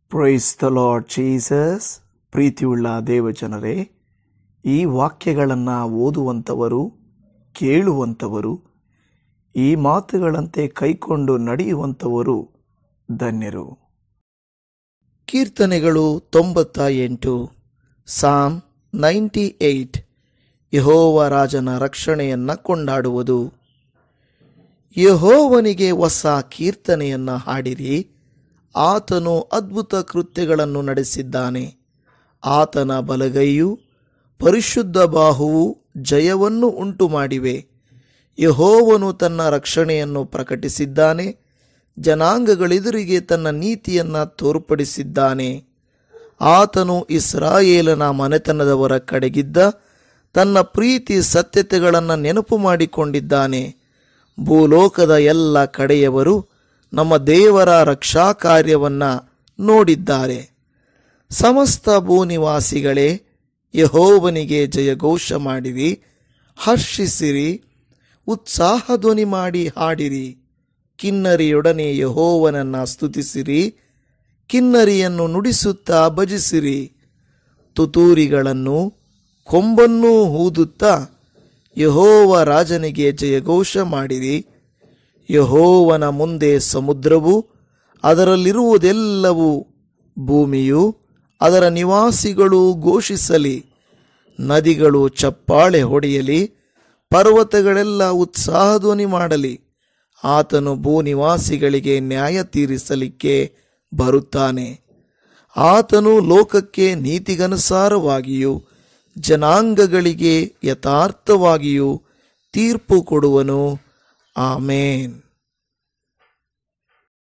Price the Lord Jesus. ಪ್ರೀತಿಯುಳ್ಳ ದೇವಜನರೇ, ಈ ವಾಕ್ಯಗಳನ್ನು ಓದುವಂಥವರು, ಕೇಳುವಂಥವರು, ಈ ಮಾತುಗಳಂತೆ ಕೈಕೊಂಡು ನಡೆಯುವಂಥವರು ಧನ್ಯರು. ಕೀರ್ತನೆಗಳು 98, ಸಾಮ್ 98. ಯೆಹೋವ ರಾಜನ ರಕ್ಷಣೆಯನ್ನು ಕೊಂಡಾಡುವುದು. ಯೆಹೋವನಿಗೆ ಹೊಸ ಕೀರ್ತನೆಯನ್ನು ಹಾಡಿರಿ. ಆತನು ಅದ್ಭುತ ಕೃತ್ಯಗಳನ್ನು ನಡೆಸಿದ್ದಾನೆ. ಆತನ ಬಲಗೈಯು ಪರಿಶುದ್ಧ ಬಾಹುವು ಜಯವನ್ನು ಉಂಟು ಮಾಡಿವೆ. ಯೆಹೋವನು ತನ್ನ ರಕ್ಷಣೆಯನ್ನು ಪ್ರಕಟಿಸಿದ್ದಾನೆ. ಜನಾಂಗಗಳೆದುರಿಗೆ ತನ್ನ ನೀತಿಯನ್ನು ತೋರ್ಪಡಿಸಿದ್ದಾನೆ. ಆತನು ಇಸ್ರಾಯೇಲನ ಮನೆತನದವರ ಕಡೆಗಿದ್ದ ತನ್ನ ಪ್ರೀತಿ ಸತ್ಯತೆಗಳನ್ನು ನೆನಪು ಮಾಡಿಕೊಂಡಿದ್ದಾನೆ. ಭೂಲೋಕದ ಎಲ್ಲ ಕಡೆಯವರು ನಮ್ಮ ದೇವರ ರಕ್ಷಾ ಕಾರ್ಯವನ್ನು ನೋಡಿದ್ದಾರೆ. ಸಮಸ್ತ ಭೂನಿವಾಸಿಗಳೇ, ಯೆಹೋವನಿಗೆ ಜಯಘೋಷ ಮಾಡಿರಿ, ಹರ್ಷಿಸಿರಿ, ಉತ್ಸಾಹಧ್ವನಿ ಮಾಡಿ ಹಾಡಿರಿ. ಕಿನ್ನರಿಯೊಡನೆ ಯೆಹೋವನನ್ನು ಸ್ತುತಿಸಿರಿ, ಕಿನ್ನರಿಯನ್ನು ನುಡಿಸುತ್ತಾ ಭಜಿಸಿರಿ. ತುತ್ತೂರಿಗಳನ್ನು ಕೊಂಬನ್ನೂ ಊದುತ್ತಾ ಯೆಹೋವ ರಾಜನಿಗೆ ಜಯಘೋಷ ಮಾಡಿರಿ. ಯೆಹೋವನ ಮುಂದೆ ಸಮುದ್ರವು ಅದರಲ್ಲಿರುವುದೆಲ್ಲವೂ, ಭೂಮಿಯು ಅದರ ನಿವಾಸಿಗಳು ಘೋಷಿಸಲಿ. ನದಿಗಳು ಚಪ್ಪಾಳೆ ಹೊಡೆಯಲಿ, ಪರ್ವತಗಳೆಲ್ಲ ಉತ್ಸಾಹಧ್ವನಿ ಮಾಡಲಿ. ಆತನು ಭೂನಿವಾಸಿಗಳಿಗೆ ನ್ಯಾಯ ತೀರಿಸಲಿಕ್ಕೆ ಬರುತ್ತಾನೆ. ಆತನು ಲೋಕಕ್ಕೆ ನೀತಿಗನುಸಾರವಾಗಿಯೂ ಜನಾಂಗಗಳಿಗೆ ಯಥಾರ್ಥವಾಗಿಯೂ ತೀರ್ಪು ಕೊಡುವನು. ಆಮೇನ್.